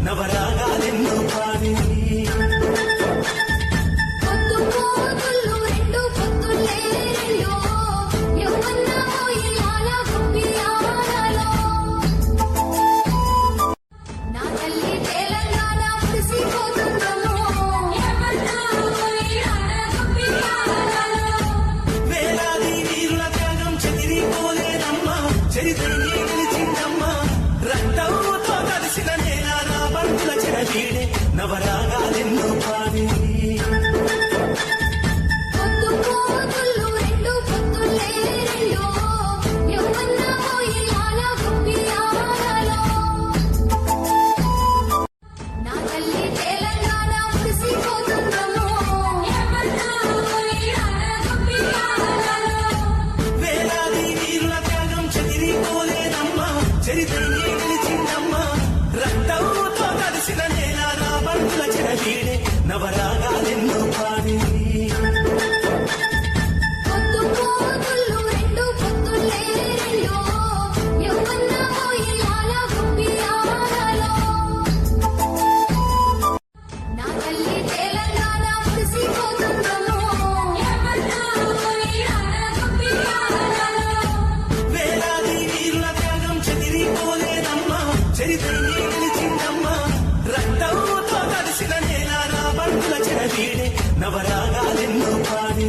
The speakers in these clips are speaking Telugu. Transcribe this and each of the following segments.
నవరాగాలెన్నో పాడి వేలాది వీరుల త్యాగం చెదిరిపోలేదమ్మా చరిత్రయే నిలిచిందమ్మా రక్తంతో కలిసిన నేల రాబంతుల చెరవీడే నవరాగాలెన్నో పాడి వేలాది వీరుల త్యాగం చెదిరిపోలేదమ్మా చరిత్రయే నిలిచిందమ్మా రక్తంతో కలిసిన నేల రాబంతుల చెరవీడే నవరాగాలెన్నో పాడి వేలాది వీరుల త్యాగం చెదిరిపోలేదమ్మా చరిత్రయే నిలిచిందమ్మా రక్తంతో కలిసిన నేల రాబంతుల చెరవీడే నవరాగాలెన్నో పాడి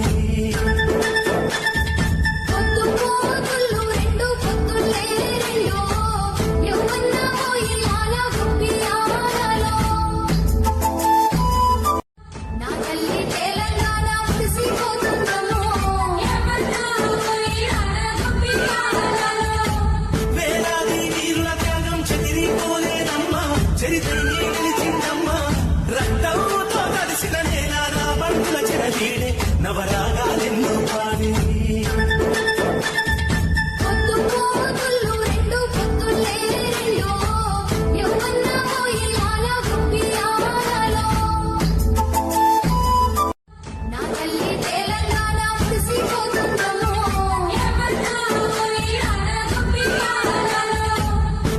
వేలాది వీరుల త్యాగం చెదిరిపోలేదమ్మా చరిత్రయే నిలిచిందమ్మా రక్తంతో కలిసిన నేల రాబంతుల చెరవీడే నవరాగాలెన్నో పాడి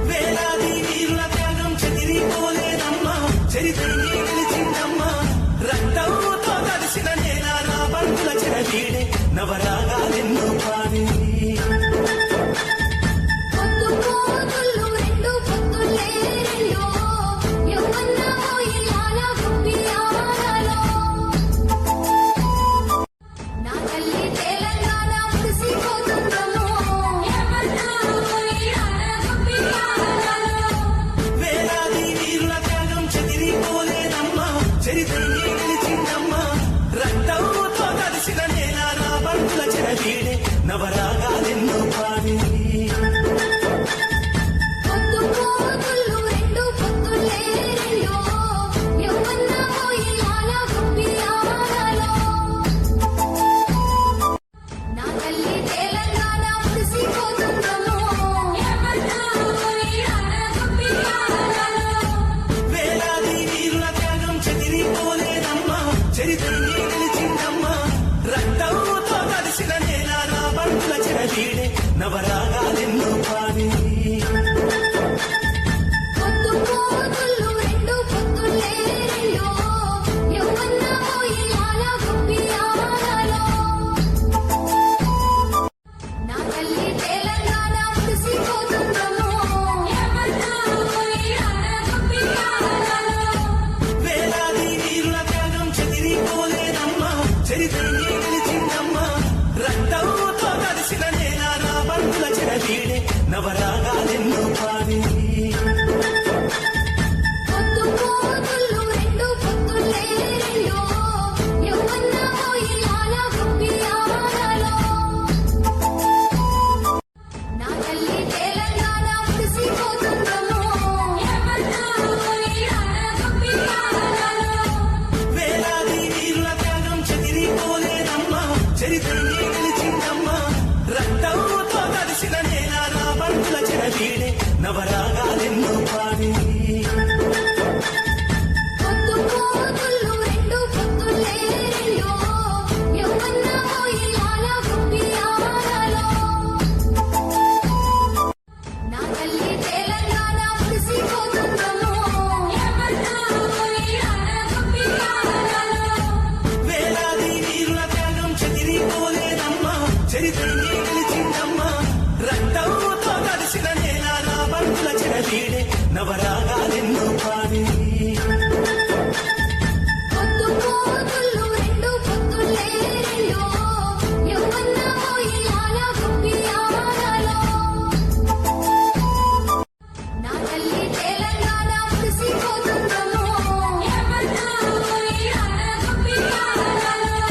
వేలాది వీరుల త్యాగం చెదిరిపోలేదమ్మా చరిత్రయే నిలిచిందమ్మా రక్తంతో కలిసిన నేల రాబంతుల చెరవీడే వీడే నవరాగాలెన్నో పాడే పొద్దు పోతుళ్ళు రెండు పొద్దులే రెండు యవ్వన్న పోయిలాల గుప్పియాలలో నా తల్లి తెలంగాణ మురిసిపోతుందమ్మో యవ్వన్న పోయిలాల గుప్పియాలలో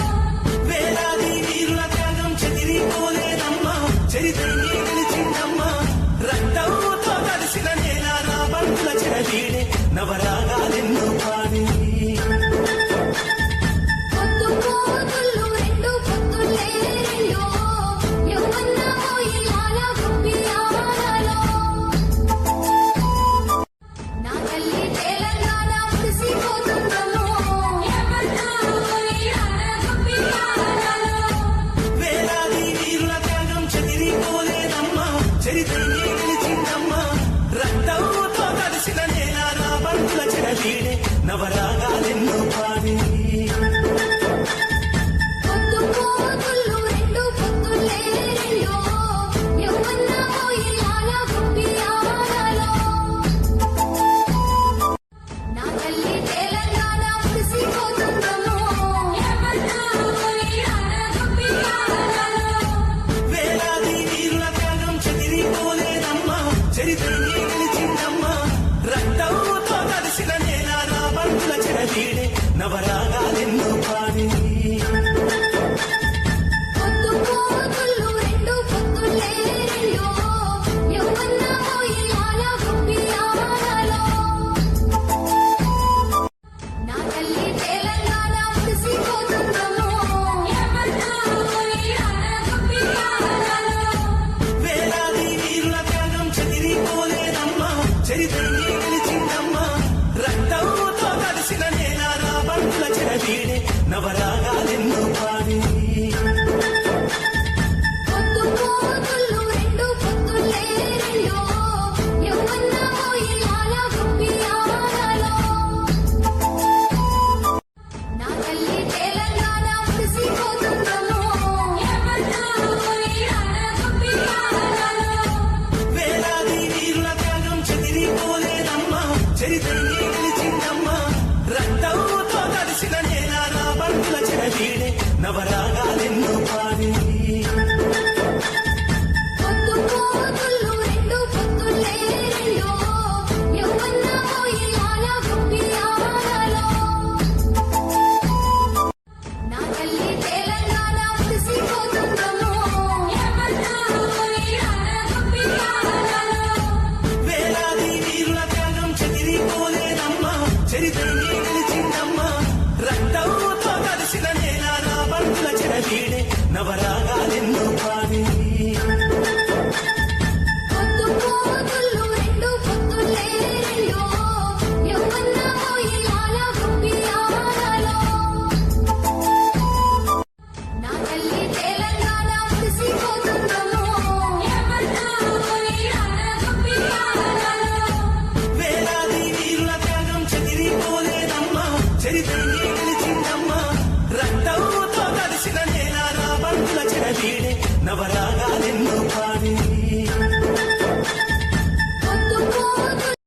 వేలాది వీరుల త్యాగం చెదిరిపోలేదమ్మా చరిత్రనే గెలిచిందమ్మా రక్తంతో తడిసిన నేల రాబంటుల చెరవీడే నవరాగాలెన్నో పాడే పొద్దు పోతుళ్ళు రెండు పొద్దులే రెండు యవ్వన్న పోయిలాల గుప్పియాలలో నా తల్లి తెలంగాణ మురిసిపోతుందమ్మో యవ్వన్న పోయిలాల గుప్పియాలలో వేలాది వీరుల త్యాగం చెదిరిపోలేదమ్మా చరిత్రనే గెలిచిందమ్మా రక్తంతో తడిసిన నేల రాబంటుల చెరవీడే నవరాగాలెన్నో పాడే పొద్దు పోతుళ్ళు రెండు పొద్దులే రెండు యవ్వన్న పోయిలాల గుప్పియాలలో నా తల్లి తెలంగాణ మురిసిపోతుందమ్మో యవ్వన్న పోయిలాల గుప్పియాలలో వేలాది వీరుల త్యాగం చెదిరిపోలేదమ్మా చరిత్రనే గెలిచిందమ్మా రక్తంతో తడిసిన నేల రాబంటుల చెరవీడే నవరాగాలెన్నో పాడే పొద్దు పోతుళ్ళు రెండు పొద్దులే రెండు యవ్వన్న పోయిలాల గుప్పియాలలో నా తల్లి తెలంగాణ మురిసిపోతుందమ్మో యవ్వన్న పోయిలాల గుప్పియాలలో వేలాది వీరుల త్యాగం చెదిరిపోలేదమ్మా చరిత్రనే గెలిచిందమ్మా రక్తంతో తడిసిన నేల రాబంటుల చెరవీడే నవరాగాలెన్నో పాడే పొద్దు పోతుళ్ళు రెండు పొద్దులే రెండు యవ్వన్న పోయిలాల గుప్పియాలలో నా తల్లి తెలంగాణ మురిసిపోతుందమ్మో యవ్వన్న పోయిలాల గుప్పియాలలో వేలాది వీరుల త్యాగం చెదిరిపోలేదమ్మా చరిత్రనే గెలిచిందమ్మా రక్తంతో తడిసిన నేల రాబంటుల చెరవీడే నవరాగాలెన్నో పాడే పొద్దు పోతుళ్ళు రెండు పొద్దులే రెండు యవ్వన్న పోయిలాల గుప్పియాలలో నా తల్లి తెలంగాణ మురిసిపోతుందమ్మో యవ్వన్న పోయిలాల గుప్పియాలలో వేలాది వీరుల త్యాగం చెదిరిపోలేదమ్మా చరిత్రనే గెలిచిందమ్మా రక్తంతో తడిసిన నేల రాబంటుల చెరవీడే నవరాగాలెన్నో పాడే పొద్దు పోతుళ్ళు రెండు పొద్దులే రెండు యవ్వన్న పోయిలాల గుప్పియాలలో నా తల్లి తెలంగాణ మురిసిపోతుందమ్మో యవ్వన్న పోయిలాల గుప్పియాలలో వేలాది వీరుల త్యాగం చెదిరిపోలేదమ్మా చరిత్రనే